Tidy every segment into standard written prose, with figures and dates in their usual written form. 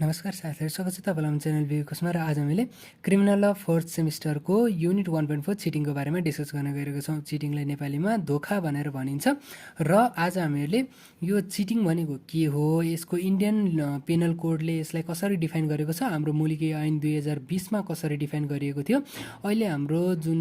नमस्कार साथीहरू, स्वागत छ तपाईँलाई हाम्रो च्यानल भिडियोकोसमा। र आज हामीले क्रिमिनल ल 4th सेमिस्टरको युनिट 1.4 चिटिङको बारेमा डिस्कस गर्न गइरहेको छौँ। चिटिङलाई नेपालीमा धोका भनेर भनिन्छ। र आज हामीहरूले यो चिटिङ भनेको के हो, यसको इन्डियन पेनल कोडले यसलाई कसरी डिफाइन गरेको छ, हाम्रो मुलुकी ऐन 2020मा कसरी डिफाइन गरिएको थियो, अहिले हाम्रो जुन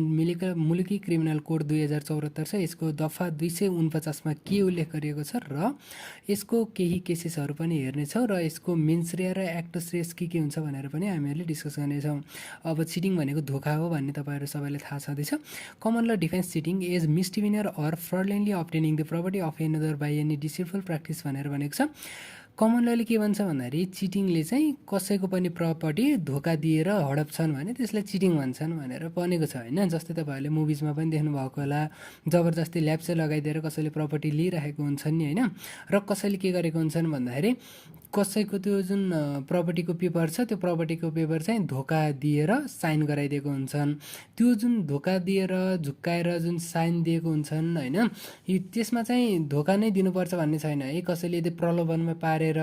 मुलुकी क्रिमिनल कोड 2074 छ यसको दफा 249मा के उल्लेख गरिएको छ र यसको केही केसेसहरू पनि हेर्नेछौँ र यसको मेन्स रे र एक्टस रेस के हुन्छ भनेर पनि हामीहरूले डिस्कस गर्नेछौँ। अब चिटिङ भनेको धोका हो भन्ने तपाईँहरू सबैलाई थाहा छँदैछ। Common law defines cheating as misdemeanor or fraudulently obtaining the property of another by any deceitful practice भनेर भनेको छ। कमन लले के भन्छ भन्दाखेरि चिटिङले चाहिँ कसैको पनि प्रपर्टी धोका दिएर हडप्छन् भने त्यसलाई चिटिङ भन्छन् भनेर भनेको छ होइन। जस्तै तपाईँहरूले मुभिजमा पनि देख्नु भएको होला, जबरजस्ती ल्याप्चे लगाइदिएर कसैले प्रपर्टी लिइरहेको हुन्छन् नि होइन। र कसैले के गरेको हुन्छन् भन्दाखेरि कसैको त्यो जुन प्रपर्टीको पेपर छ त्यो प्रपर्टीको पेपर चाहिँ धोका दिएर साइन गराइदिएको हुन्छन्। त्यो जुन धोका दिएर झुक्काएर जुन साइन दिएको हुन्छन् होइन, त्यसमा चाहिँ धोका नै दिनुपर्छ भन्ने छैन है। कसैले यदि प्रलोभनमा पारेर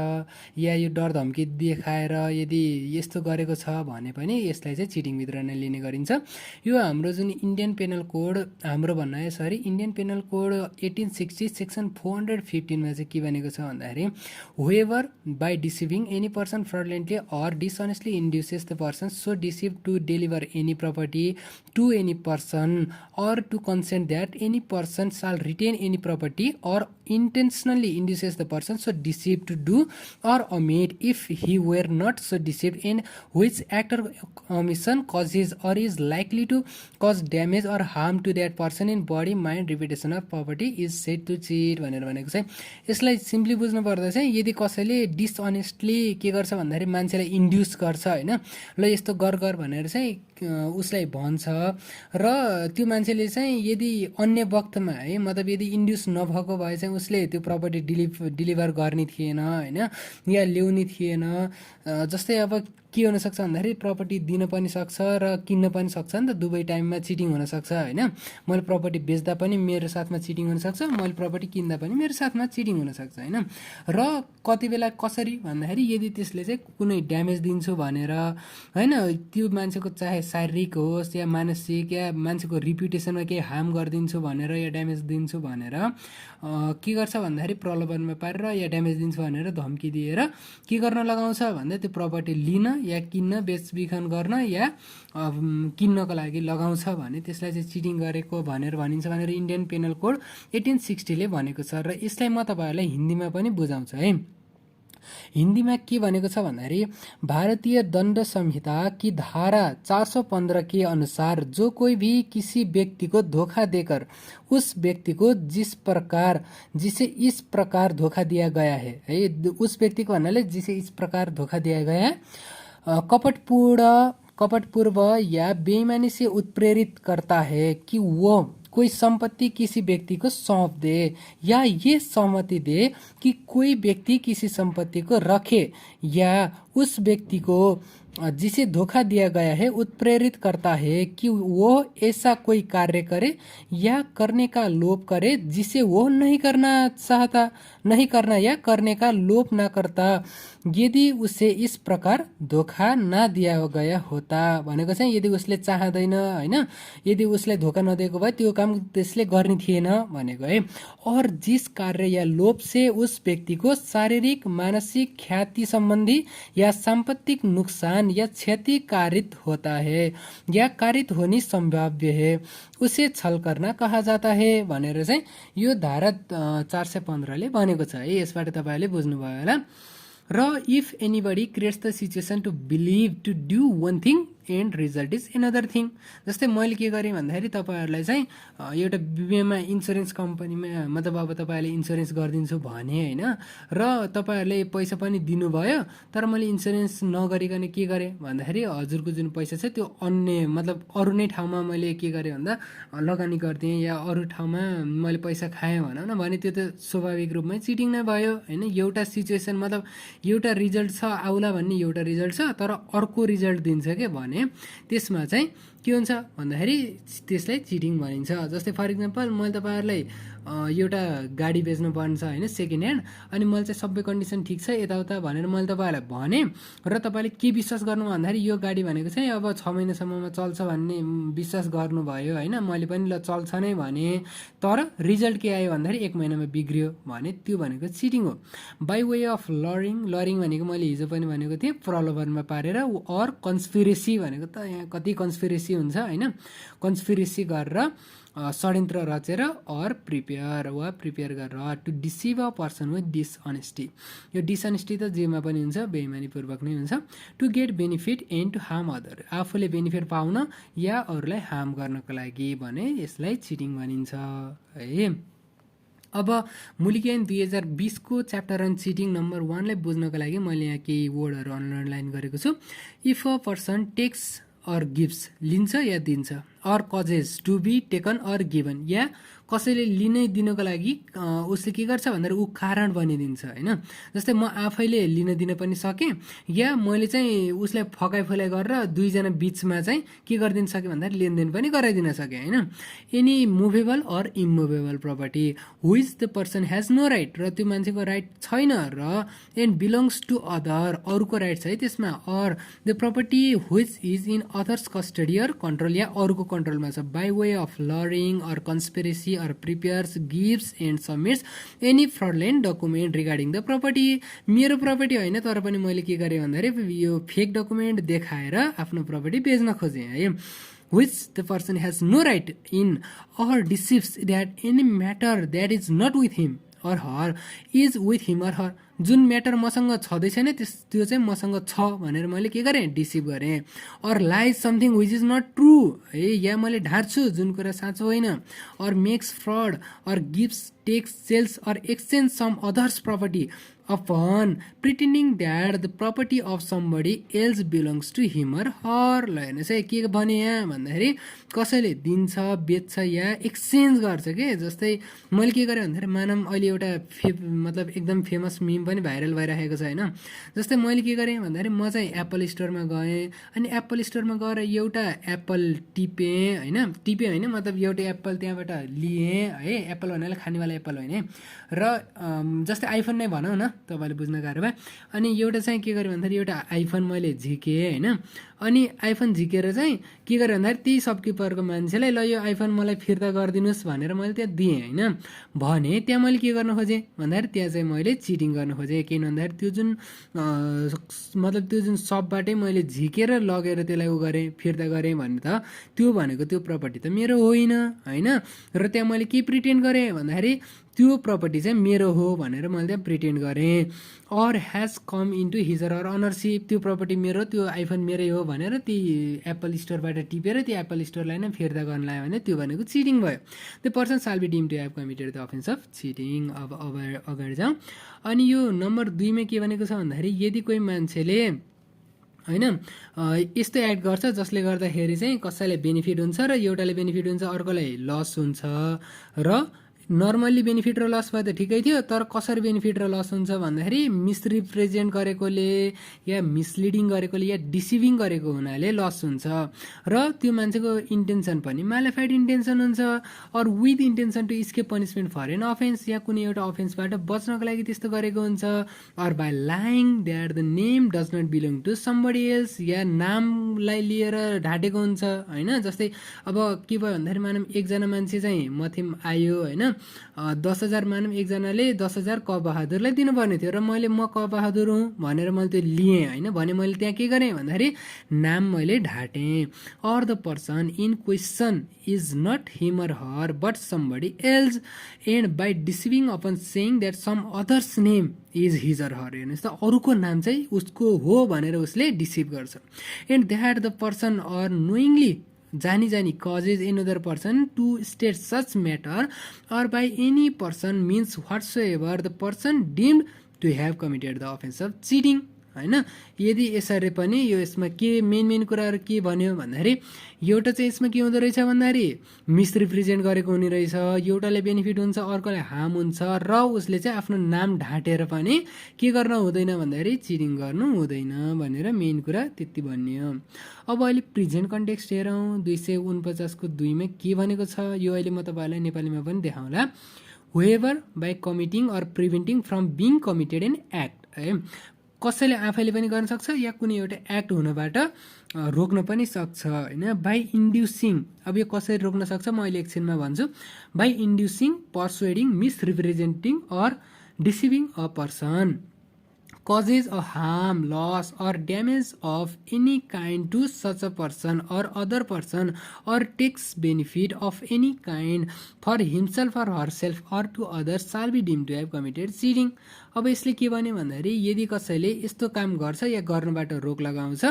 या यो डर धम्की देखाएर यदि यस्तो गरेको छ भने पनि यसलाई चाहिँ चिटिङभित्र नै लिने गरिन्छ। यो हाम्रो जुन इन्डियन पेनल कोड हाम्रो इन्डियन पेनल कोड 1860 सेक्सन 415मा चाहिँ के भनेको छ भन्दाखेरि whoever by deceiving any person fraudulently or dishonestly induces the person so deceived to deliver any property to any person or to consent that any person shall retain any property or intentionally induces the person so deceived to do or omit if he were not so deceived, in which act or omission causes or is likely to cause damage or harm to that person in body, mind, reputation or property is said to cheat भनेर भनेको छ। यसलाई simply बुझ्नु पर्दा चाहिँ यदि कसैले डिसअनेस्टली के गर्छ भन्दाखेरि मान्छेलाई इन्ड्युस गर्छ होइन, ल यस्तो गर भनेर चाहिँ उसलाई भन्छ र त्यो मान्छेले चाहिँ यदि अन्य वक्तमा है मतलब यदि इन्ड्युस नभएको भए चाहिँ उसले त्यो प्रपर्टी डिलिभर गर्ने थिएन होइन या ल्याउने थिएन। जस्तै अब के हुनसक्छ भन्दाखेरि प्रपर्टी दिन पनि सक्छ र किन्न पनि सक्छ नि त, दुवै टाइममा चिटिङ हुनसक्छ होइन। मैले प्रपर्टी बेच्दा पनि मेरो साथमा चिटिङ हुनसक्छ, मैले प्रपर्टी किन्दा पनि मेरो साथमा चिटिङ हुनसक्छ होइन। र कति बेला कसरी भन्दाखेरि यदि त्यसले चाहिँ कुनै ड्यामेज दिन्छु भनेर होइन, त्यो मान्छेको चाहे शारीरिक होस् या मानसिक या मान्छेको रिप्युटेसनमा केही हार्म गरिदिन्छु भनेर या ड्यामेज दिन्छु भनेर के गर्छ भन्दाखेरि प्रलोभनमा पारेर या ड्यामेज दिन्छु भनेर धम्की दिएर के गर्न लगाउँछ भन्दा त्यो प्रपर्टी लिन या किन्न बेचबिखन गर्न या किन्नको लागि लगाउँछ भने त्यसलाई चाहिँ चिटिङ गरेको भनेर भनिन्छ भनेर इन्डियन पेनल कोड 1860ले भनेको छ। र यसलाई म तपाईँहरूलाई हिन्दीमा पनि बुझाउँछु है। हिन्दीमा के भनेको छ भन्दाखेरि भारतीय दंड संहिता की धारा 415 के अनुसार जो कोई भी किसी व्यक्ति को धोखा देकर उस व्यक्ति को जिसे इस प्रकार धोखा दिया गया है, उस व्यक्ति को भन्नाले जिसे इस प्रकार धोखा दिया गया है, कपटपूर्व या बेईमानी से उत्प्रेरित करता है कि वो कोई संपत्ति किसी व्यक्ति को सौंप दे या ये सहमति दे कि कोई व्यक्ति किसी संपत्ति को रखे या उस व्यक्ति को जिसे धोखा दिया गया है उत्प्रेरित करता है कि वो ऐसा कोई कार्य करे या करने का लोभ करे जिसे वो नहीं करना या करने का लोभ ना करता यदि उसे इस प्रकार धोखा ना दिया गया होता भनेको चाहिँ यदि उसले चाहदैन होइन, यदि उसलाई धोका नदिएको भए त्यो काम त्यसले गर्ने थिएन भनेको है। और जिस कार्य या लोभ से उस व्यक्ति को शारीरिक मानसिक ख्याति संबंधी या सांपत्तिक नुकसान या क्षति कारित होता है या कारित होनी संभाव्य है उसे छल करना कहा जाता है भनेर चाहिँ यो धारा 415ले भनेको छ है। यसबाट तपाईँहरूले बुझ्नुभयो होला। र if anybody creates the situation to believe to do one thing and result is another thing. जस्तै मैले के गरेँ भन्दाखेरि तपाईँहरूलाई चाहिँ एउटा बिमा इन्सुरेन्स कम्पनीमा मतलब अब तपाईँहरूले इन्सुरेन्स गरिदिन्छु भने होइन, र तपाईँहरूले पैसा पनि दिनुभयो तर मैले इन्सुरेन्स नगरिकन के गरेँ भन्दाखेरि हजुरको जुन पैसा छ त्यो अन्य मतलब अरू नै ठाउँमा मैले के गरेँ भन्दा लगानी गरिदिएँ या अरू ठाउँमा मैले पैसा खाएँ भनौँ न, भने त्यो त स्वाभाविक रूपमै चिटिङ नै भयो होइन। एउटा सिचुएसन मतलब एउटा रिजल्ट छ आउला भन्ने एउटा रिजल्ट छ तर अर्को रिजल्ट दिन्छ के भने त्यसमा चाहिँ के हुन्छ भन्दाखेरि त्यसलाई चिटिङ भनिन्छ। जस्तै फर इक्जाम्पल मैले तपाईँहरूलाई एउटा गाडी बेच्नु पर्ने छ होइन सेकेन्ड ह्यान्ड, अनि मैले चाहिँ सबै कन्डिसन ठिक छ यताउता भनेर मैले तपाईँलाई भने र तपाईँले के विश्वास गर्नु भन्दाखेरि यो गाडी भनेको चाहिँ अब 6 महिनासम्ममा चल्छ भन्ने विश्वास गर्नुभयो होइन। मैले पनि ल चल्छ नै भने, तर रिजल्ट के आयो भन्दाखेरि 1 महिनामा बिग्रियो भने त्यो भनेको चिटिङ हो। बाई वे अफ लरिङ भनेको मैले हिजो पनि भनेको थिएँ प्रलोभनमा पारेर, अर कन्सपिरेसी भनेको त यहाँ कति कन्सपिरेसी हुन्छ होइन, कन्सपिरेसी गरेर षड्यन्त्र रचेर अर प्रिपेयर गरेर to deceive a person with dishonesty. यो डिसअनेस्टी त जेमा पनि हुन्छ, बेइमानीपूर्वक नै हुन्छ। To get benefit and to harm other, आफूले बेनिफिट पाउन या अरूलाई हार्म गर्नको लागि भने यसलाई चिटिङ भनिन्छ है। अब मुलिक ऐन 2020 को च्याप्टर अन चिटिङ नम्बर 1 लाई बुझ्नको लागि मैले यहाँ केही वर्डहरू अन्डरलाइन गरेको छु। If a person takes or gives, लिन्छ या दिन्छ, or causes to be taken or given, या कसैले लिनै दिनको लागि उसले के गर्छ भन्दाखेरि ऊ कारण बनिदिन्छ होइन। जस्तै म आफैले लिन दिन पनि सकेँ, या मैले चाहिँ उसलाई फकाइ गरेर दुईजना बिचमा चाहिँ के गरिदिन सकेँ भन्दाखेरि लेनदेन पनि गराइदिन सकेँ होइन। Any movable or immovable property whose the person has no right, र त्यो मान्छेको राइट छैन र एन्ड बिलोङ्स टु अदर, अरूको राइट छ है त्यसमा, or the property which is in others custody or control, या अरूको कन्ट्रोलमा छ। By way of luring or conspiracy or prepares, gives and submits any fraudulent document regarding the property। मेरो property होइन तर पनि मैले के गरेँ भन्दाखेरि यो फेक डकुमेन्ट देखाएर आफ्नो प्रपर्टी बेच्न खोजेँ है। which the person has no right in or deceives that any matter that is not with him or her is with him or her, जुन म्याटर मसँग छँदै छैन त्यो चाहिँ मसँग छ भनेर मैले के गरेँ डिसिभ गरेँ। Or lies something which is not true है, या मैले ढाँट्छु जुन कुरा साँचो होइन। Or makes fraud or gives takes sells or exchange some others property upon pretending that the property of somebody else belongs to him or her। ल हेर्नुहोस् है के भने यहाँ भन्दाखेरि कसैले दिन्छ बेच्छ या एक्सचेन्ज गर्छ के। जस्तै मैले के गरेँ भन्दाखेरि मानम अहिले एउटा मतलब एकदम फेमस मिम पनि भाइरल भइरहेको छ होइन। जस्तै मैले के गरेँ भन्दाखेरि म चाहिँ एप्पल स्टोरमा गएँ, अनि एप्पल स्टोरमा गएर एउटा एप्पल टिपेँ होइन मतलब एउटा एप्पल त्यहाँबाट लिएँ है। एप्पल भन्नाले खानेवाला एप्पल होइन है। र जस्तै आइफोन नै भनौँ न तपाईँले बुझ्न गाह्रो भयो। अनि एउटा चाहिँ के गरेँ भन्दाखेरि एउटा आइफोन मैले झिकेँ होइन। अनि आइफोन झिकेर चाहिँ के गरेँ भन्दाखेरि त्यही सपकिपरको मान्छेलाई ल यो आइफोन मलाई फिर्ता गरिदिनुहोस् भनेर मैले त्यहाँ दिएँ होइन। भने त्यहाँ मैले के गर्न खोजेँ भन्दाखेरि त्यहाँ चाहिँ मैले चिटिङ गर्न खोजेँ। किन भन्दाखेरि त्यो जुन मतलब त्यो जुन सपबाटै मैले झिकेर लगेर त्यसलाई उ गरेँ फिर्ता गरेँ भने त त्यो भनेको त्यो प्रपर्टी त मेरो होइन होइन। र त्यहाँ मैले के प्रिटेन्ड गरेँ भन्दाखेरि त्यो प्रपर्टी चाहिँ मेरो हो भनेर मैले त्यहाँ प्रिटेन्ड गरेँ। Or has come into his or ownership, त्यो प्रपर्टी मेरो त्यो आइफोन मेरै हो भनेर ती एप्पल स्टोरबाट टिपेर त्यो एप्पल स्टोरलाई नै फिर्ता गर्न लाग्यो भने त्यो भनेको चिटिङ भयो। त्यो person shall be deemed to have committed the offence of cheating. अब अगाडि जाउँ। अनि यो नम्बर 2 मा के भनेको छ भन्दाखेरि यदि कोही मान्छेले होइन यस्तो एड गर्छ जसले गर्दाखेरि चाहिँ कसैलाई बेनिफिट हुन्छ र एउटाले बेनिफिट हुन्छ अर्कोलाई लस हुन्छ। र नर्मल्ली बेनिफिट र लस भए त ठिकै थियो, तर कसरी बेनिफिट र लस हुन्छ भन्दाखेरि मिसरिप्रेजेन्ट गरेकोले या मिसलिडिङ गरेकोले या डिसिभिङ गरेको हुनाले लस हुन्छ। र त्यो मान्छेको इन्टेन्सन पनि म्यालिफाइड इन्टेन्सन हुन्छ। Or with intention to escape punishment for an offence, या कुनै एउटा अफेन्सबाट बच्नको लागि त्यस्तो गरेको हुन्छ। Or by lying that the name does not belong to somebody else, या नामलाई लिएर ढाँटेको हुन्छ होइन। जस्तै अब के भयो भन्दाखेरि मानौँ एकजना मान्छे चाहिँ मथिम आयो होइन, 10,000 मानौँ एकजनाले 10,000 क बहादुरलाई दिनुपर्ने थियो र मैले म क बहादुर हुँ भनेर मैले त्यो लिएँ होइन। भने मैले त्यहाँ के गरेँ भन्दाखेरि नाम मैले ढाँटेँ। Or the person in question is not him or her but somebody else and by deceiving upon saying that some other's name is his or her. हेर्नुहोस् त अरूको नाम चाहिँ उसको हो भनेर उसले डिसिभ गर्छ। And that the person or knowingly जानी causes another person to state such matter or by any person means whatsoever the person deemed to have committed the offense of cheating हैन। यदि यसरी पनि यो यसमा के मेन कुराहरु के भन्यो भन्दाखेरि एउटा चाहिँ यसमा के हुँदो रहेछ भन्दाखेरि मिसरिप्रेजेन्ट गरेको हुने रहेछ, एउटाले बेनिफिट हुन्छ अर्कोलाई हार्म हुन्छ र उसले चाहिँ आफ्नो नाम ढाँटेर पनि के गर्न हुँदैन भन्दाखेरि चिटिङ गर्नु हुँदैन भनेर मेन कुरा त्यति भन्ने हो। अब अहिले प्रेजेन्ट कन्टेक्स्ट हेरौँ। 249 को 2 मा के भनेको छ यो अहिले म तपाईहरुलाई नेपालीमा पनि देखाउँला। whoever by committing or preventing from being committed an act है कसैले आफैले पनि गर्न सक्छ या कुनै एउटा एक्ट हुनबाट रोक्न पनि सक्छ हैन बाई इन्ड्युसिङ अब यो कसरी रोक्न सक्छ म अहिले एकछिनमा भन्छु by inducing persuading misrepresenting or deceiving a person causes a harm, loss or damage of any kind to such a person or other person or takes benefit of any kind for himself or herself or to others shall be deemed to have committed cheating. अब यसले के भन्यो भन्दाखेरि यदि कसैले यस्तो काम गर्छ या गर्नबाट रोक लगाउँछ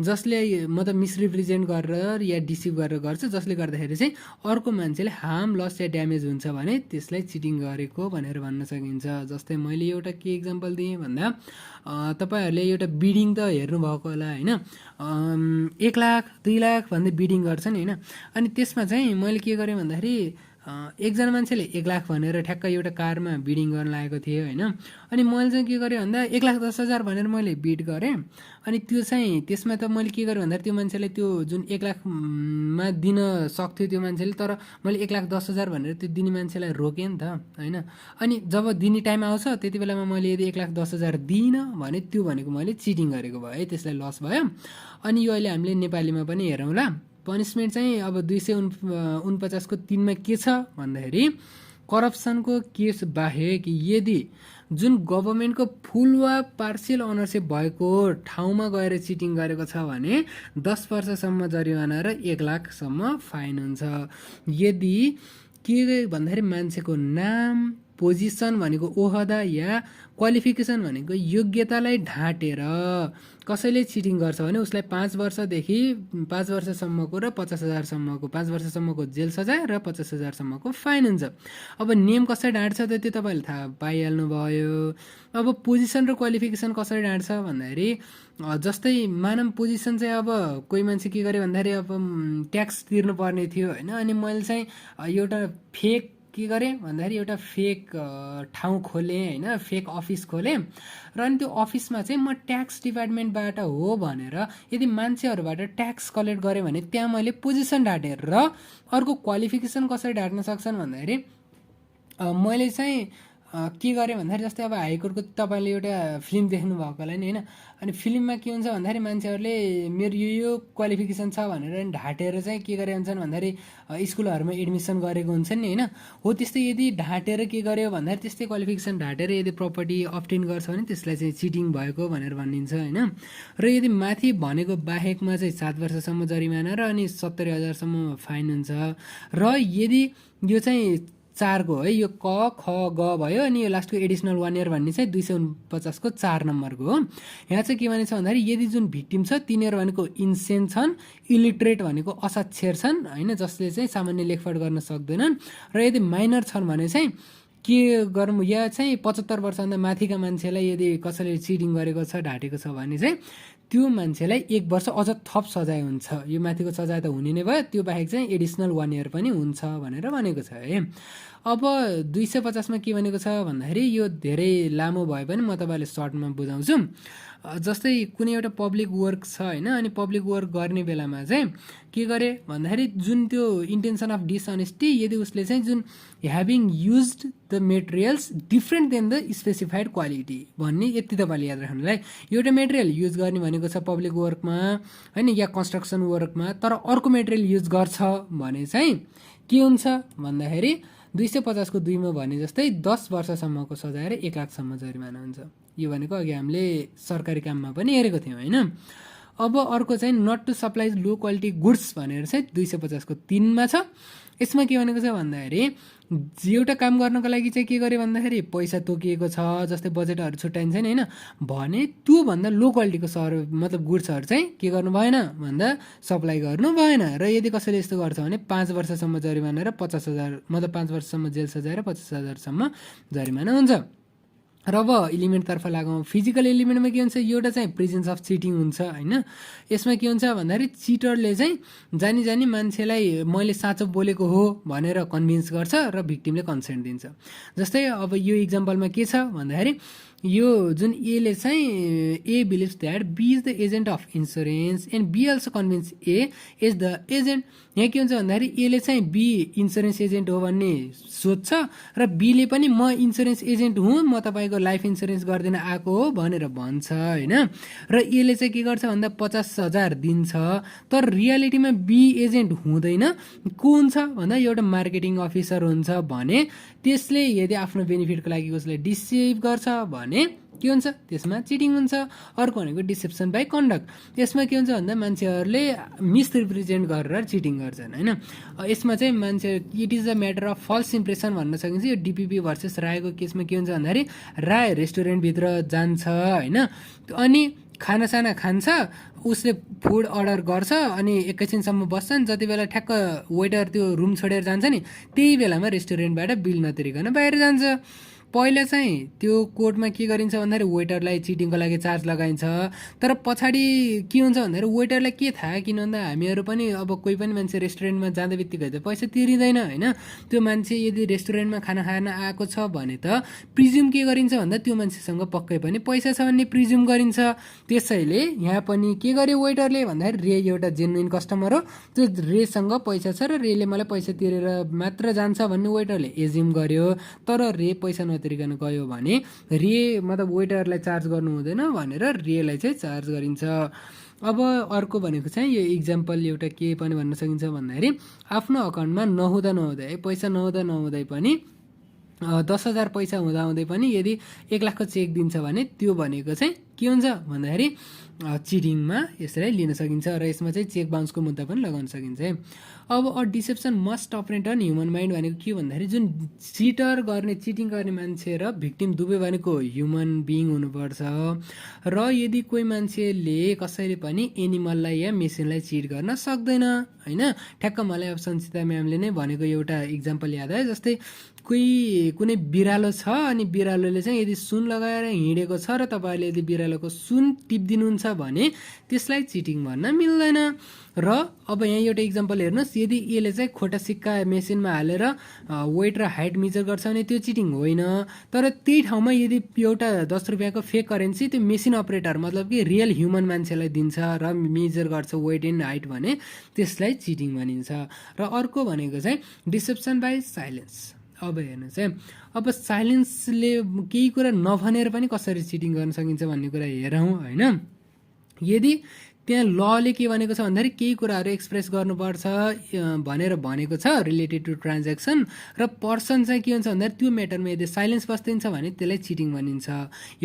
जसले मतलब मिसरिप्रेजेन्ट गरेर या डिसिभ गरेर गर्छ जसले गर्दाखेरि चाहिँ अर्को मान्छेले हार्म लस या ड्यामेज हुन्छ भने त्यसलाई चिटिङ गरेको भनेर भन्न सकिन्छ। जस्तै मैले एउटा के इक्जाम्पल दिएँ भन्दा तपाईहरुले एउटा बिडिङ त हेर्नु भएको होला हैन 1 लाख 2 लाख भन्दै बिडिङ गर्छन् हैन अनि त्यसमा चाहिँ मैले के गरेँ भन्दाखेरि एकजना मान्छेले 1 लाख भनेर ठ्याक्क एउटा कारमा बिडिङ गर्न लागेको थियो हैन अनि मैले चाहिँ के गरेँ भन्दा 1,10,000 भनेर मैले बिड गरेँ अनि त्यो चाहिँ त्यसमा त मैले के गरेँ भन्दा त्यो मान्छेलाई त्यो जुन 1 लाख मा दिन सक्थ्यो त्यो मान्छेले तर मैले 1,10,000 भनेर त्यो दिने मान्छेलाई रोकेँ नि त हैन अनि जब दिने टाइम आउँछ त्यति बेलामा मैले यदि 1,10,000 दिइन भने त्यो भनेको मैले चिटिङ गरेको भयो है त्यसलाई लस भयो। अनि यो अहिले हामीले नेपालीमा पनि हेरौँला पनिसमेन्ट चाहिँ अब 249 को 3 मा के छ भन्दाखेरि करप्सनको केस बाहेक यदि जुन गभर्नमेन्टको फुल वा पार्शियल ओनरशिप भएको ठाउँमा गएर चिटिङ गरेको छ भने 10 वर्षसम्म जरिवाना र 1 लाखसम्म फाइन हुन्छ। यदि के भन्दाखेरि मान्छेको नाम पोजिसन भनेको ओहदा या क्वालिफिकेसन भनेको योग्यतालाई ढाँटेर कसैले चिटिङ गर्छ भने उसलाई 5 वर्षदेखि 5 वर्षसम्मको र 50,000 सम्मको 5 वर्षसम्मको जेल सजाय र 50,000 सम्मको फाइन हुन्छ। अब नेम कसरी ढाँट्छ त त्यो तपाईले थाहा पाइहाल्नु भयो। अब पोजिसन र क्वालिफिकेसन कसरी ढाँट्छ भन्दाखेरि जस्तै मानव पोजिसन चाहिँ अब कोही मान्छे के गरे भन्दाखेरि अब ट्याक्स तिर्नु पर्ने थियो हैन अनि मैले चाहिँ एउटा फेक के गरेँ भन्दाखेरि एउटा फेक ठाउँ खोलेँ हैन फेक अफिस खोलेँ र अनि त्यो अफिसमा चाहिँ म ट्याक्स डिपार्टमेन्टबाट हो भनेर यदि मान्छेहरूबाट ट्याक्स कलेक्ट गरेँ भने त्यहाँ मैले पोजिसन ढाँटेँ र अर्को क्वालिफिकेसन कसरी ढाँट्न सक्छन् भन्दाखेरि मैले चाहिँ के गरेँ भन्दाखेरि जस्तै अब हाइकोर्टको तपाईँले एउटा फिल्म देख्नु भएको होला नि हैन अनि फिल्ममा के हुन्छ भन्दाखेरि मान्छेहरूले मेरो यो क्वालिफिकेसन छ भनेर ढाँटेर चाहिँ के गरे हुन्छन् भन्दाखेरि स्कुलहरूमा एडमिसन गरेको हुन्छ नि हैन हो त्यस्तै यदि ढाँटेर के गर्यो भन्दाखेरि त्यस्तै क्वालिफिकेसन ढाँटेर यदि प्रपर्टी अब्टेन गर्छ भने त्यसलाई चाहिँ चिटिङ भएको भनेर भनिन्छ हैन र यदि माथि भनेको बाहेकमा चाहिँ 7 वर्षसम्म जरिमाना र अनि 70,000 सम्म फाइन हुन्छ र यदि यो चाहिँ 4 को है यो क ख ग भयो अनि यो लास्टको एडिसनल 1 इयर भन्ने चाहिँ 249 को 4 नम्बरको हो। यहाँ चाहिँ के भनेछ भन्दाखेरि यदि जुन भिक्टिम छ तिनीहरू भनेको इन्सेन छन् इलिटरेट भनेको असाक्षर छन् हैन जसले चाहिँ सामान्य लेखपढ गर्न सक्दैनन् र यदि माइनर छन् भने चाहिँ के गर्नु या चाहिँ 75 वर्षभन्दा माथिका मान्छेलाई यदि कसैले चिटिङ गरेको छ ढाँटेको छ भने चाहिँ त्यो मान्छेलाई 1 वर्ष अझ थप सजाय हुन्छ। यो माथिको सजाय त हुने नै भयो त्यो बाहेक चाहिँ एडिसनल 1 इयर पनि हुन्छ भनेर भनेको छ है। अब 250 मा के भनेको छ भन्दाखेरि यो धेरै लामो भए पनि म तपाईलाई सर्टमा बुझाउँछु। जस्तै कुनै एउटा पब्लिक वर्क छ हैन अनि पब्लिक वर्क गर्ने बेलामा चाहिँ के गरे भन्दाखेरि जुन त्यो इन्टेन्सन अफ डिसअनेस्टी यदि उसले चाहिँ जुन having used the materials different than the specified quality भन्ने यति तपाईले याद राख्नुलाई एउटा मेटेरियल युज गर्ने भनेको छ पब्लिक वर्कमा हैन या कन्स्ट्रक्सन वर्कमा तर अर्को मेटेरियल युज गर्छ भने चाहिँ के हुन्छ भन्दाखेरि 250 को 2 मा भने जस्तै 10 वर्षसम्मको सजाय र 1 लाखसम्म जरिमाना हुन्छ। यो भनेको अघि हामीले सरकारी काममा पनि हेरेको थियौं हैन। अब अर्को चाहिँ not to supply low quality goods भनेर चाहिँ 250 को 3 मा छ। यसमा के भनेको छ भन्दाखेरि एउटा काम गर्नको लागि चाहिँ के गरे भन्दाखेरि पैसा तोकिएको छ जस्तै बजेटहरु छुट्याइन्छ नि हैन भने त्यो भन्दा लो क्वालिटीको मतलब गुड्सहरु चाहिँ के गर्नु भएन भन्दा सप्लाई गर्नु भएन र यदि कसैले यस्तो गर्छ भने 5 वर्षसम्म जरिमाना र 50,000 मतलब 5 वर्षसम्म जेल सजाय र 50,000 सम्म जरिमाना हुन्छ। र अब एलिमेन्ट तर्फ लागौं फिजिकल एलिमेन्टमा के हुन्छ एउटा चाहिँ प्रेजेन्स अफ चिटिङ हुन्छ हैन। यसमा के हुन्छ भन्दाखेरि चिटरले चाहिँ जानी जानी मान्छेलाई मैले साँचो बोलेको हो भनेर कन्भिन्स गर्छ र भिक्टिमले कन्सेन्ट दिन्छ। जस्तै अब यो एक्जाम्पलमा के छ भन्दाखेरि यो जुन एले चाहिँ A believes that B is the agent of insurance and B also convince A is the agent. यहाँ के हुन्छ भन्दाखेरि एले चाहिँ बी इन्सुरेन्स एजेन्ट हो भन्ने सोध्छ र बीले पनि म इन्सुरेन्स एजेन्ट हुँ, म तपाईँको लाइफ इन्सुरेन्स गरिदिन आएको हो भनेर भन्छ होइन। र एले चाहिँ के गर्छ भन्दा 50,000 दिन्छ, तर रियालिटीमा बी एजेन्ट हुँदैन। को हुन्छ भन्दा एउटा मार्केटिङ अफिसर हुन्छ भने त्यसले यदि आफ्नो बेनिफिटको लागि उसलाई डिसिभ गर्छ भने के हुन्छ, त्यसमा चिटिङ हुन्छ। अर्को भनेको डिसेप्सन बाई कन्डक्ट। यसमा के हुन्छ भन्दा मान्छेहरूले मिसरिप्रेजेन्ट गरेर चिटिङ गर्छन् होइन। यसमा चाहिँ मान्छे it is a matter of false impression भन्न सकिन्छ। यो डिपिपी भर्सेस रायको केसमा के हुन्छ भन्दाखेरि राय रेस्टुरेन्टभित्र जान्छ होइन, अनि खानासाना खान्छ, उसले फुड अर्डर गर्छ अनि एकैछिनसम्म बस्छन्, जति बेला ठ्याक्क वेटर त्यो रुम छोडेर जान्छ नि त्यही बेलामा रेस्टुरेन्टबाट बिल नतिरिकन बाहिर जान्छ। पहिला चाहिँ त्यो कोर्टमा के गरिन्छ भन्दाखेरि वेटरलाई चिटिङको लागि चार्ज लगाइन्छ, तर पछाडि के हुन्छ भन्दाखेरि वेटरलाई के थाहा, किन भन्दा हामीहरू पनि अब कोही पनि मान्छे रेस्टुरेन्टमा जाँदा बित्तिकै त पैसा तिरिँदैन होइन। त्यो मान्छे यदि रेस्टुरेन्टमा खाना खान आएको छ भने त प्रिज्युम के गरिन्छ भन्दा त्यो मान्छेसँग पक्कै पनि पैसा छ भन्ने प्रिज्युम गरिन्छ। त्यसैले यहाँ पनि के गर्यो वेटरले भन्दाखेरि रे एउटा जेन्युइन कस्टमर हो, त्यो रेसँग पैसा छ र रेले मलाई पैसा तिरेर मात्र जान्छ भन्ने वेटरले एज्युम गर्यो। तर रे पैसा तिरिकन गयो भने रे मतलब वेटरलाई चार्ज गर्नु हुँदैन भनेर रेलाई चाहिँ चार्ज गरिन्छ। अब अर्को भनेको चाहिँ यो इक्जाम्पल एउटा के पनि भन्न सकिन्छ भन्दाखेरि आफ्नो अकाउन्टमा नहुँदै पैसा नहुँदै पनि 10,000 पैसा हुँदाहुँदै पनि यदि 1 लाखको चेक दिन्छ भने त्यो भनेको चाहिँ के हुन्छ भन्दाखेरि चिटिङमा यसलाई लिन सकिन्छ र यसमा चाहिँ चेक बााउन्सको मुद्दा पनि लगाउन सकिन्छ है। अब deception must operate on human mind भनेको के भन्दाखेरि जुन चिटर गर्ने चिटिङ गर्ने मान्छे र भिक्टिम दुवै भनेको ह्युमन बिइङ हुनुपर्छ। र यदि कोही मान्छेले कसैले पनि एनिमललाई या मेसिनलाई चिट गर्न सक्दैन होइन। ठ्याक्क मलाई अब सञ्चिता म्यामले नै भनेको एउटा इक्जाम्पल याद आयो, जस्तै कुनै बिरालो छ अनि बिरालोले चाहिँ यदि सुन लगाएर हिँडेको छ र तपाईँहरूले यदि बिरालोको सुन टिपिदिनुहुन्छ भने त्यसलाई चिटिङ भन्न मिल्दैन। र अब यहाँ एउटा इक्जाम्पल हेर्नुहोस्, यदि यसले चाहिँ खोटा सिक्का मेसिनमा हालेर वेट र हाइट मेजर गर्छ भने त्यो चिटिङ होइन। तर त्यही ठाउँमा यदि एउटा 10 रुपियाँको फेक करेन्सी त्यो मेसिन अपरेटर मतलब कि रियल ह्युमन मान्छेलाई दिन्छ र मेजर गर्छ वेट एन्ड हाइट भने त्यसलाई चिटिङ भनिन्छ। र अर्को भनेको चाहिँ डिसेप्सन बाई साइलेन्स। अब हेर्नुहोस् है, अब साइलेन्सले केही कुरा नभनेर पनि कसरी चिटिङ गर्न सकिन्छ भन्ने कुरा हेरौँ होइन। यदि त्यहाँ लले के भनेको छ भन्दाखेरि केही कुराहरू एक्सप्रेस गर्नुपर्छ भनेर भनेको छ रिलेटेड टु ट्रान्ज्याक्सन, र पर्सन चाहिँ के हुन्छ भन्दाखेरि त्यो म्याटरमा यदि साइलेन्स बस्दिन्छ भने त्यसलाई चिटिङ भनिन्छ।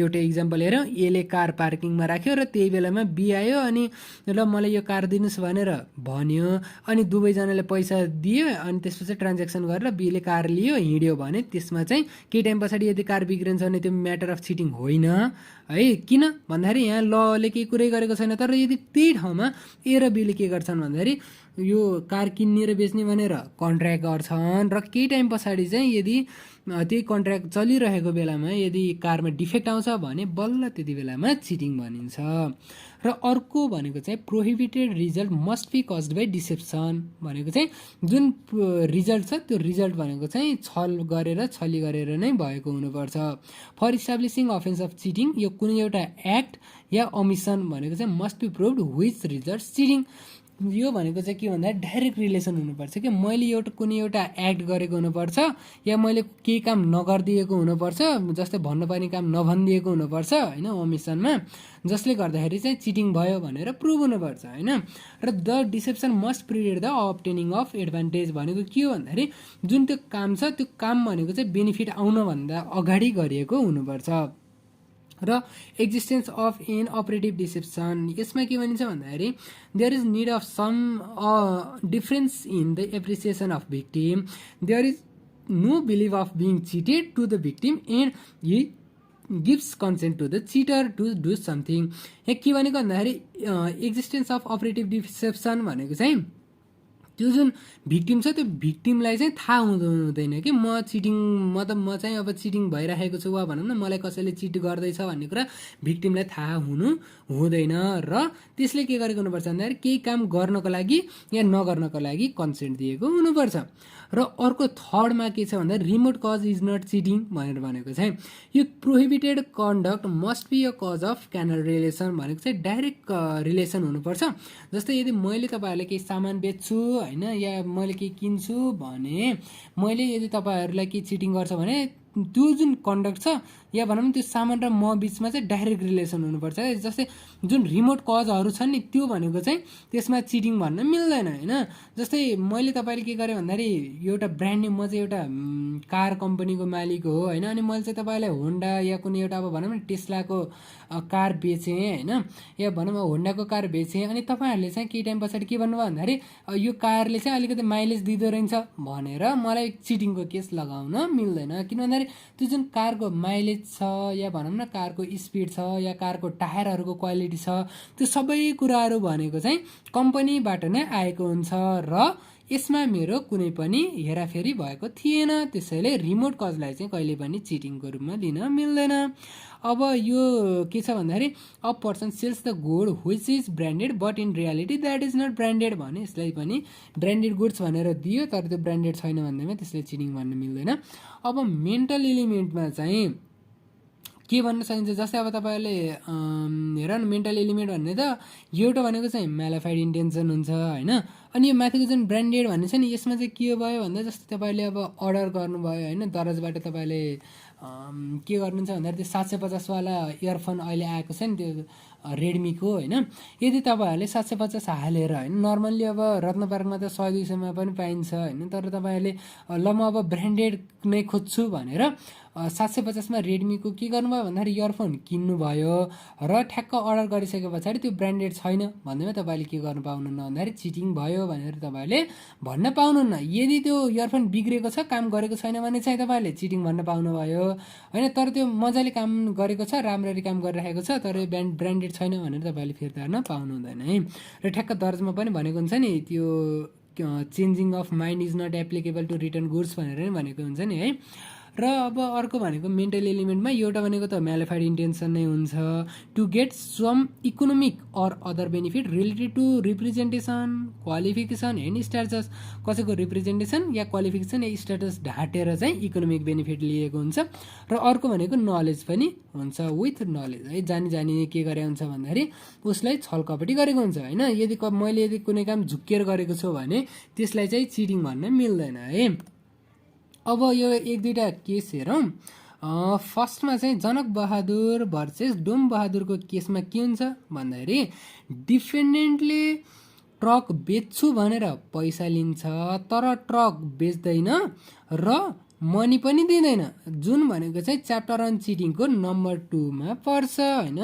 एउटा इक्जाम्पल हेरौँ, एले कार पार्किङमा राख्यो र त्यही बेलामा बी आयो अनि ल मलाई यो कार दिनुहोस् भनेर भन्यो, अनि दुवैजनाले पैसा दियो अनि त्यसपछि ट्रान्ज्याक्सन गरेर बीले कार लियो हिँड्यो भने त्यसमा चाहिँ केही टाइम पछाडि यदि कार बिग्रिन्छ भने त्यो म्याटर अफ चिटिङ होइन है। किन भन्दाखेरि यहाँ लले केही कुरै गरेको छैन, तर यदि त्यही ठाउँमा ए र बीले के गर्छन् भन्दाखेरि यो कार किन्ने र बेच्ने भनेर कन्ट्र्याक्ट गर्छन् र केही टाइम पछाडि चाहिँ यदि त्यही कन्ट्र्याक्ट चलिरहेको बेलामा यदि कारमा डिफेक्ट आउँछ भने बल्ल त्यति बेलामा चिटिङ भनिन्छ। र अर्को भनेको चाहिँ prohibited result must be caused by deception भनेको चाहिँ जुन रिजल्ट छ त्यो रिजल्ट भनेको चाहिँ छली गरेर नै भएको हुनुपर्छ। For establishing offence of cheating यो कुनै एउटा एक्ट या अमिसन भनेको चाहिँ must be proved which result cheating. यो भनेको चाहिँ के भन्दा डाइरेक्ट रिलेसन हुनुपर्छ कि मैले कुनै एउटा एक्ट गरेको हुनुपर्छ या मैले केही काम नगरिदिएको हुनुपर्छ, जस्तै भन्नुपर्ने काम नभनिदिएको हुनुपर्छ होइन ओमिसनमा, जसले गर्दाखेरि चाहिँ चिटिङ भयो भनेर प्रुभ हुनुपर्छ होइन। र the deception must predate the obtaining of advantage भनेको के हो भन्दाखेरि जुन त्यो काम छ त्यो काम भनेको चाहिँ बेनिफिट आउनभन्दा अगाडि गरिएको हुनुपर्छ। र existence of an operative deception यसमा के भनिन्छ भन्दाखेरि there is need of some difference in the appreciation of victim, there is no belief of being cheated to the victim and he gives consent to the cheater to do something. यहाँ के भनेको भन्दाखेरि existence of operative deception भनेको चाहिँ त्यो जुन victim छ त्यो भिक्टिमलाई चाहिँ थाहा हुँदैन कि म चिटिङ मतलब म चाहिँ अब चिटिङ भइराखेको छु वा भनौँ न मलाई कसैले चिट गर्दैछ भन्ने कुरा भिक्टिमलाई थाहा हुनु हुँदैन र त्यसले के गरेको हुनुपर्छ भन्दाखेरि केही काम गर्नको लागि या नगर्नको लागि कन्सेन्ट दिएको हुनुपर्छ। र अर्को थर्डमा के छ भन्दा remote cause is not cheating भनेर भनेको चाहिँ यो prohibited conduct must be a cause of causal relation भनेको चाहिँ डाइरेक्ट रिलेसन हुनुपर्छ। जस्तै यदि मैले तपाईँहरूलाई केही सामान बेच्छु होइन या मैले केही किन्छु भने मैले यदि तपाईँहरूलाई केही चिटिङ गर्छ भने त्यो जुन कन्डक्ट छ या भनौँ त्यो सामान र म बिचमा चाहिँ डाइरेक्ट रिलेसन हुनुपर्छ है। जस्तै जुन रिमोट कजहरू छन् नि त्यो भनेको चाहिँ त्यसमा चिटिङ भन्न मिल्दैन होइन। जस्तै मैले तपाईँले के गरेँ भन्दाखेरि एउटा ब्रान्ड नेम म चाहिँ एउटा कार कम्पनीको मालिक हो होइन अनि मैले चाहिँ तपाईँलाई होन्डा या कुनै एउटा अब भनौँ न टेस्लाको कार बेचेँ होइन या भनौँ होन्डाको कार बेचेँ अनि तपाईँहरूले चाहिँ केही टाइम पछाडि के भन्नुभयो भन्दाखेरि यो कारले चाहिँ अलिकति माइलेज दिँदो रहेछ भनेर मलाई चिटिङको केस लगाउन मिल्दैन। किन भन्दाखेरि त्यो जुन कारको माइलेज छ या भनौँ न कारको स्पिड छ या कारको टायरहरूको क्वालिटी छ त्यो सबै कुराहरू भनेको चाहिँ कम्पनीबाट नै आएको हुन्छ र यसमा मेरो कुनै पनि हेराफेरी भएको थिएन। त्यसैले रिमोट कजलाई चाहिँ कहिले पनि चिटिङको रूपमा लिन मिल्दैन। अब यो के छ भन्दाखेरि a person sells the good which is branded but in reality that is not branded भने यसलाई पनि ब्रान्डेड गुड्स भनेर दियो तर त्यो ब्रान्डेड छैन भन्दैमा त्यसलाई चिटिङ भन्न मिल्दैन। अब मेन्टल एलिमेन्टमा चाहिँ के भन्न सकिन्छ जस्तै अब तपाईँहरूले हेर न मेन्टल एलिमेन्ट भन्ने त एउटा भनेको चाहिँ म्यालाफाइड इन्टेन्सन हुन्छ होइन। अनि यो माथिको जुन ब्रान्डेड भन्ने छ नि यसमा चाहिँ के भयो भन्दा जस्तै तपाईँले अब अर्डर गर्नुभयो होइन दराजबाट तपाईँले के गर्नुहुन्छ भन्दाखेरि त्यो 750 वाला इयरफोन अहिले आएको छ नि त्यो रेडमीको होइन यदि तपाईँहरूले 750 हालेर होइन नर्मल्ली अब रत्नपार्कमा त 100-200मा पनि पाइन्छ होइन तर तपाईँहरूले ल म अब ब्रान्डेड नै खोज्छु भनेर 750मा रेडमीको के गर्नुभयो भन्दाखेरि इयरफोन किन्नुभयो र ठ्याक्क अर्डर गरिसके पछाडि त्यो ब्रान्डेड छैन भन्दैमा तपाईँले के गर्नु पाउनुहुन्न भन्दाखेरि चिटिङ भयो भनेर तपाईँहरूले भन्न पाउनुहुन्न। यदि त्यो इयरफोन बिग्रेको छ काम गरेको छैन भने चाहिँ तपाईँहरूले चिटिङ भन्न पाउनुभयो होइन तर त्यो मजाले काम गरेको छ राम्ररी काम गरिरहेको छ तर ब्रान्डेड छैन भनेर तपाईँले फिर्ता गर्न पाउनु हुँदैन है। र ठ्याक्क दर्जमा पनि भनेको हुन्छ नि त्यो changing of mind is not applicable to return goods भनेर नै भनेको हुन्छ नि है। र अब अर्को भनेको मेन्टल एलिमेन्टमा एउटा भनेको त म्यालिफाइड इन्टेन्सन नै हुन्छ to get some economic or other benefit related to representation qualification and status कसैको रिप्रेजेन्टेसन या क्वालिफिकेसन या स्ट्याटस ढाँटेर चाहिँ इकोनोमिक बेनिफिट लिएको हुन्छ। र अर्को भनेको नलेज पनि हुन्छ विथ नलेज है जानी जानी के गरे हुन्छ भन्दाखेरि उसलाई छलकपटी गरेको हुन्छ होइन। मैले यदि कुनै काम झुक्किएर गरेको छु भने त्यसलाई चाहिँ चिटिङ भन्न मिल्दैन है। अब यो एक दुईवटा केस हेरौँ। फर्स्टमा चाहिँ जनक बहादुर भर्सेस डोम बहादुरको केसमा के हुन्छ भन्दाखेरि डिफेन्डेन्टले ट्रक बेच्छु भनेर पैसा लिन्छ तर ट्रक बेच्दैन र मनी पनि दिँदैन जुन भनेको चाहिँ च्याप्टर अन चिटिङको नम्बर 2मा पर्छ होइन।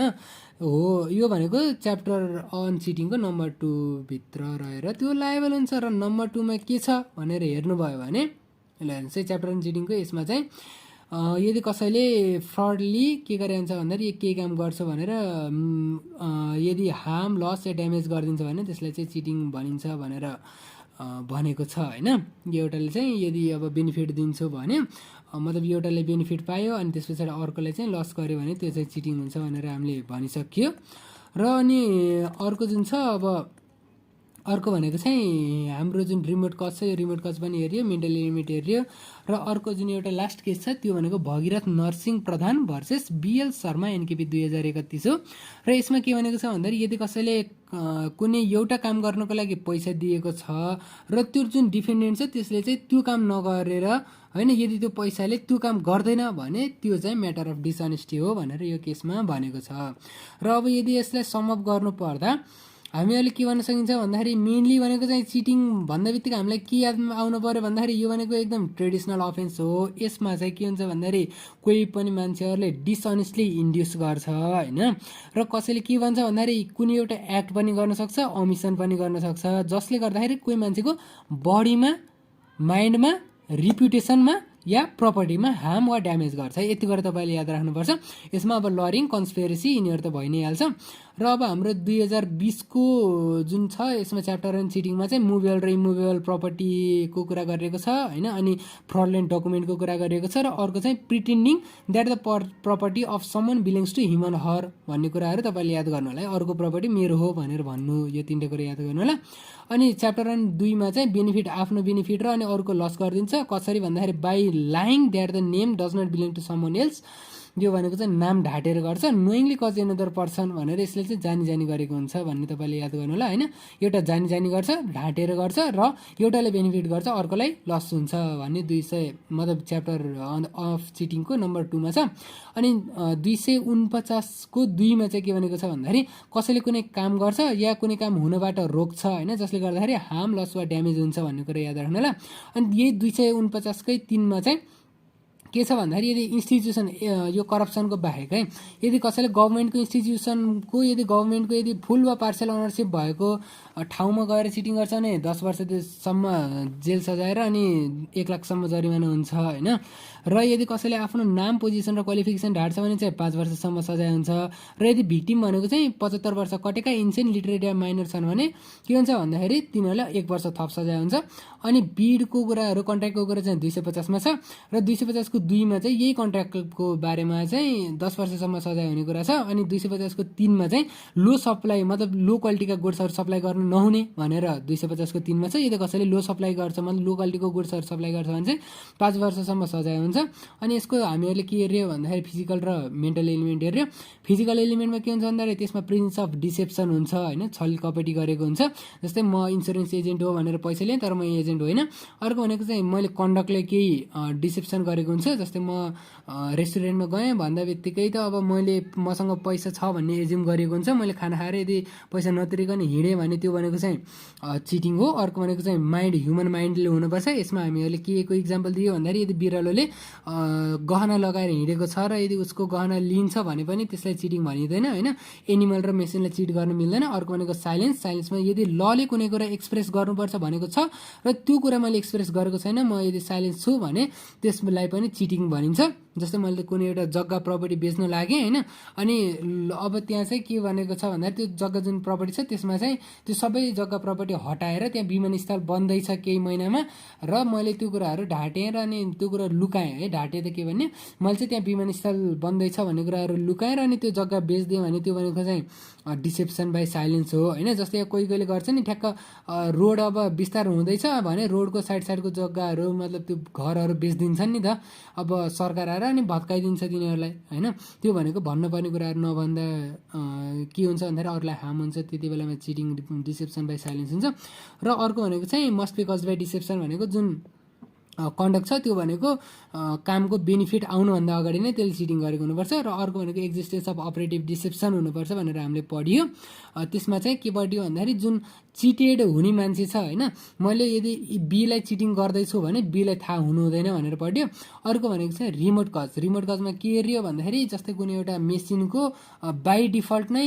हो यो भनेको च्याप्टर अन चिटिङको नम्बर 2 भित्र रहेर त्यो लायबल हुन्छ र नम्बर 2मा के छ भनेर हेर्नुभयो भने चाहिँ च्याप्टर अन चिटिङको यसमा चाहिँ यदि कसैले फ्रडली के गरे हुन्छ भन्दाखेरि केही काम गर्छ भनेर यदि हार्म लस या ड्यामेज गरिदिन्छ भने त्यसलाई चाहिँ चिटिङ भनिन्छ भनेर भनेको छ होइन। एउटाले चाहिँ यदि अब बेनिफिट दिन्छु भने मतलब एउटाले बेनिफिट पायो अनि त्यस पछाडि अर्कोले चाहिँ लस गर्यो भने त्यो चाहिँ चिटिङ हुन्छ भनेर हामीले भनिसक्यो। र अनि अर्को जुन छ अब अर्को भनेको चाहिँ हाम्रो जुन रिमोट कज छ यो रिमोट कज पनि हेऱ्यो मेन्टल एलिमेन्ट हेऱ्यो र अर्को जुन एउटा लास्ट केस छ त्यो भनेको भगीरथ नरसिंह प्रधान भर्सेस बिएल शर्मा एनकेपी 2031 हो। र यसमा के भनेको छ भन्दाखेरि यदि कसैले कुनै एउटा काम गर्नको लागि पैसा दिएको छ र त्यो जुन डिफेन्डेन्ट छ त्यसले चाहिँ त्यो काम नगरेर होइन यदि त्यो पैसाले त्यो काम गर्दैन भने त्यो चाहिँ म्याटर अफ डिसअनेस्टी हो भनेर यो केसमा भनेको छ। र अब यदि यसलाई समअप गर्नु पर्दा हामी अहिले के भन्न सकिन्छ भन्दाखेरि मेनली भनेको चाहिँ चिटिङ भन्दा बित्तिकै हामीलाई के यादमा आउनु पर्यो भन्दाखेरि यो भनेको एकदम ट्रेडिसनल अफेन्स हो। यसमा चाहिँ के हुन्छ भन्दाखेरि कोही पनि मान्छेहरूले डिसअनेस्टली इन्ड्युस गर्छ होइन र कसैले के भन्छ भन्दाखेरि कुनै एउटा एक्ट पनि गर्न सक्छ अमिसन पनि गर्न सक्छ जसले गर्दाखेरि कोही मान्छेको बडीमा माइन्डमा रिप्युटेसनमा या प्रपर्टीमा हार्म वा ड्यामेज गर्छ। यति गरेर तपाईँले याद राख्नुपर्छ। यसमा अब लरिङ कन्सपिरेसी यिनीहरू त भइ नै हाल्छ। र अब हाम्रो 2020को जुन छ यसमा च्याप्टर एन्ड चिटिङमा चाहिँ मुभेबल र इमुभेबल प्रपर्टीको कुरा गरिएको छ होइन, अनि फ्रडलेन्ट डकुमेन्टको कुरा गरिएको छ, र अर्को चाहिँ pretending that the property of someone belongs to him and her भन्ने कुराहरू तपाईँले याद गर्नु होला है। अर्को प्रपर्टी मेरो हो भनेर भन्नु, यो तिनवटा कुरा याद गर्नु होला। अनि च्याप्टर 2मा चाहिँ बेनिफिट, आफ्नो बेनिफिट र अनि अरूको लस गरिदिन्छ। कसरी भन्दाखेरि by lying that the name does not belong to someone else, यो भनेको चाहिँ नाम ढाँटेर गर्छ। नोइङली कज एनदर पर्सन भनेर यसले चाहिँ जानी जानी गरेको हुन्छ भन्ने तपाईँले याद गर्नु होला होइन। एउटा जानी जानी गर्छ, ढाँटेर गर्छ, र एउटाले बेनिफिट गर्छ, अर्कोलाई लस हुन्छ भन्ने 200 मतलब च्याप्टर अफ चिटिङको नम्बर 2मा छ। अनि 249को 2मा चाहिँ के भनेको छ भन्दाखेरि कसैले कुनै काम गर्छ या कुनै काम हुनबाट रोक्छ होइन, जसले गर्दाखेरि हार्म, लस वा ड्यामेज हुन्छ भन्ने कुरा याद राख्नु होला। अनि यही 249कै 3मा चाहिँ के छ भन्दाखेरि यदि इन्स्टिट्युसन यो करप्सनको बाहेक है, यदि कसैले गभर्मेन्टको इन्स्टिट्युसनको यदि गभर्मेन्टको यदि फुल वा पार्सल अनरसिप भएको ठाउँमा गएर चिटिङ गर्छ भने 10 वर्षसम्म जेल सजाएर अनि 1 लाखसम्म जरिमाना हुन्छ होइन। र यदि कसैले आफ्नो नाम, पोजिसन र क्वालिफिकेसन ढाड्छ भने चाहिँ 5 वर्षसम्म सजाय हुन्छ। र यदि भिक्टिम भनेको चाहिँ 75 वर्ष कटेका इन्सेन्ट लिटरेट या माइनर छन् भने के हुन्छ भन्दाखेरि तिनीहरूलाई 1 वर्ष थप सजाय हुन्छ। अनि बिडको कुराहरू, कन्ट्र्याक्टको कुरा चाहिँ 250मा छ, र 250को 2मा चाहिँ यही कन्ट्र्याक्टको बारेमा चाहिँ 10 वर्षसम्म सजाय हुने कुरा छ। अनि 250को 3मा चाहिँ लो सप्लाई मतलब लो क्वालिटीका गुड्सहरू सप्लाई गर्नु नहुने भनेर 250को 3मा छ। यदि कसैले लो सप्लाई गर्छ मतलब लो क्वालिटीको गुड्सहरू सप्लाई गर्छ भने चाहिँ 5 वर्षसम्म सजाय हुन्छ। अनि यसको हामीहरूले के हेऱ्यो भन्दाखेरि फिजिकल र मेन्टल एलिमेन्ट हेऱ्यो। फिजिकल एलिमेन्टमा के हुन्छ भन्दाखेरि त्यसमा प्रेजेन्स अफ डिसेप्सन हुन्छ होइन, छल कपटी गरेको हुन्छ। जस्तै म इन्सुरेन्स एजेन्ट हो भनेर पैसा लिएँ तर म एजेन्ट होइन। अर्को भनेको चाहिँ मैले कन्डक्टले केही डिसेप्सन गरेको हुन्छ। जस्तै म रेस्टुरेन्टमा गएँ भन्दा बित्तिकै त अब मैले मसँग पैसा छ भन्ने एज्युम गरेको हुन्छ, मैले खाना खाएर यदि पैसा नतिरिकन हिँडेँ भने त्यो भनेको चाहिँ चिटिङ हो। अर्को भनेको चाहिँ माइन्ड, ह्युमन माइन्डले हुनुपर्छ। यसमा हामीहरूले के को इक्जाम्पल दियो भन्दाखेरि यदि बिरालोले गहना लगाएर हिँडेको छ र यदि उसको गहना लिन्छ भने पनि त्यसलाई चिटिङ भनिँदैन होइन। एनिमल र मेसिनलाई चिट गर्न मिल्दैन। अर्को भनेको साइलेन्स, साइलेन्समा यदि लले कुनै कुरा एक्सप्रेस गर्नुपर्छ भनेको छ र त्यो कुरा मैले एक्सप्रेस गरेको छैन, म यदि साइलेन्स छु भने त्यसलाई पनि चिटिङ भनिन्छ। जस्तै मैले कुनै एउटा जग्गा प्रपर्टी बेच्न लागेँ होइन, अनि अब त्यहाँ चाहिँ के भनेको छ भन्दाखेरि त्यो जग्गा जुन प्रपर्टी छ त्यसमा चाहिँ त्यो सबै जग्गा प्रपर्टी हटाएर त्यहाँ विमानस्थल बन्दैछ केही महिनामा, र मैले त्यो कुराहरू ढाँटेँ र अनि त्यो कुरा लुकाएँ है। ढाँटे त के भन्ने, मैले चाहिँ त्यहाँ विमानस्थल बन्दैछ भन्ने कुराहरू लुकाएर अनि त्यो जग्गा बेच्दिएँ भने त्यो भनेको चाहिँ डिसेप्सन बाई साइलेन्स हो होइन। जस्तै कोही कोहीले गर्छ नि, ठ्याक्क रोड अब विस्तार हुँदैछ भने रोडको साइडको जग्गाहरू मतलब त्यो घरहरू बेचिदिन्छन् नि त, अब सरकार आएर अनि भत्काइदिन्छ तिनीहरूलाई होइन। त्यो भनेको भन्नुपर्ने कुराहरू नभन्दा के हुन्छ भन्दाखेरि अरूलाई हार्म हुन्छ, त्यति बेलामा चिटिङ डिसेप्सन बाई साइलेन्स हुन्छ। र अर्को भनेको चाहिँ must be cause by deception भनेको जुन कन्डक्ट छ त्यो भनेको कामको बेनिफिट आउनुभन्दा अगाडि नै त्यसले चिटिङ गरेको हुनुपर्छ। र अर्को भनेको एक्जिस्टेन्स अफ अपरेटिभ डिसेप्सन हुनुपर्छ भनेर हामीले पढियो। त्यसमा चाहिँ के पढ्यो भन्दाखेरि जुन चिटेड हुने मान्छे छ होइन, मैले यदि बीलाई चिटिङ गर्दैछु भने बीलाई थाहा हुनु हुँदैन भनेर पढ्यो। अर्को भनेको चाहिँ रिमोट कज। रिमोट कजमा के हेऱ्यो भन्दाखेरि जस्तै कुनै एउटा मेसिनको बाई डिफल्ट नै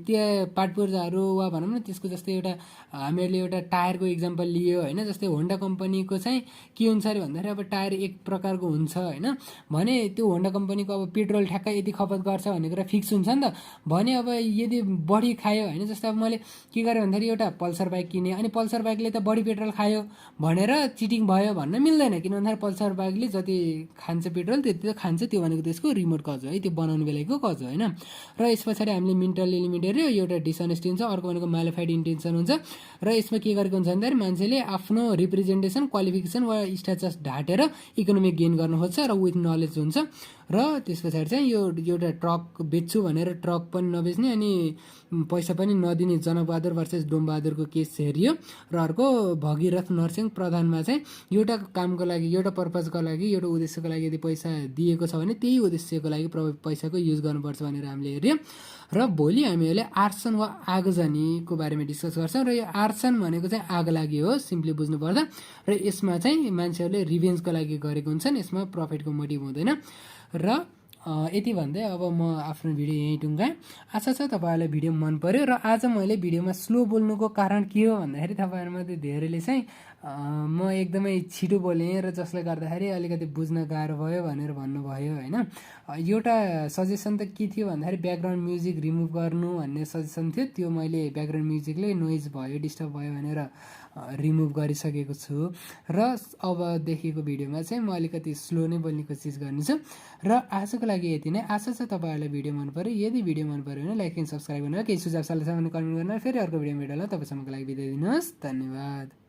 त्यो पार्टपुर्जाहरू वा भनौँ न त्यसको जस्तै एउटा हामीहरूले एउटा टायरको इक्जाम्पल लियो होइन। जस्तै होन्डा कम्पनीको चाहिँ के हुन्छ अरे भन्दाखेरि अब टायर एक प्रकारको हुन्छ होइन, भने त्यो होन्डा कम्पनीको अब पेट्रोल ठ्याक्कै यति खपत गर्छ भन्ने कुरा फिक्स हुन्छ नि त। भने अब यदि बढी खायो होइन, जस्तै अब मैले के गरेँ भन्दाखेरि एउटा पल्सर बाइक किनेँ अनि पल्सर बाइकले त बढी पेट्रोल खायो भनेर चिटिङ भयो भन्न मिल्दैन, किन भन्दाखेरि पल्सर बाइकले जति खान्छ पेट्रोल त्यति त खान्छ, त्यो भनेको त्यसको रिमोट कज हो है, त्यो बनाउने बेलाको कज हो होइन। र यस पछाडि हामीले मेन्टल एलिमेन्ट हेऱ्यो, एउटा डिसअनेस्टी हुन्छ, अर्को भनेको म्यालिफाइड इन्टेन्सन हुन्छ। र यसमा के गरेको हुन्छ भन्दाखेरि मान्छेले आफ्नो रिप्रेजेन्टेसन, क्वालिफिकेसन वा स्ट्याटस ढाँटेर इकोनोमिक गेन गर्नु खोज्छ र विथ नलेज हुन्छ। र त्यस पछाडि चाहिँ यो एउटा ट्रक बेच्छु भनेर ट्रक पनि नबेच्ने अनि पैसा पनि नदिने जनबहादुर भर्सेस डोमबहादुरको केस हेरियो। र अर्को भगीरथ नरसिंह प्रधानमा चाहिँ एउटा कामको लागि, एउटा पर्पजको लागि, एउटा उद्देश्यको लागि यदि पैसा दिएको छ भने त्यही उद्देश्यको लागि पैसाको युज गर्नुपर्छ भनेर हामीले हेऱ्यौँ। र भोलि हामीहरूले आर्सन वा आगजनीको बारेमा डिस्कस गर्छौँ। र यो आर्सन भनेको चाहिँ आग लागि हो सिम्पली बुझ्नुपर्दा, र यसमा चाहिँ मान्छेहरूले रिभेन्जको लागि गरेको हुन्छन्, यसमा प्रफिटको मोटिभ हुँदैन। र यति भन्दै अब म आफ्नो भिडियो यहीँ टुङ्गाएँ। आशा छ तपाईँहरूलाई भिडियो मन पर्यो। र आज मैले भिडियोमा स्लो बोल्नुको कारण के हो भन्दाखेरि तपाईँहरूमध्ये धेरैले चाहिँ म एकदमै छिटो बोलेँ र जसले गर्दाखेरि अलिकति बुझ्न गाह्रो भयो भनेर भन्नुभयो होइन। एउटा सजेसन त के थियो भन्दाखेरि ब्याकग्राउन्ड म्युजिक रिमुभ गर्नु भन्ने सजेसन थियो, त्यो मैले ब्याकग्राउन्ड म्युजिकले नोइज भयो डिस्टर्ब भयो भनेर रिमुभ गरिसकेको छु र अबदेखिको भिडियोमा चाहिँ म अलिकति स्लो नै बोल्ने कोसिस गर्नेछु। र आजको लागि यति नै। आशा छ तपाईँहरूलाई भिडियो मन पऱ्यो। यदि भिडियो मन पऱ्यो भने लाइक एन्ड सब्सक्राइब गरेर केही सुझाव सल्लाह छ भने कमेन्ट गर्न फेरि अर्को भिडियोमा भेटौँला। तपाईँसम्मको लागि बिदा दिनुहोस्। धन्यवाद।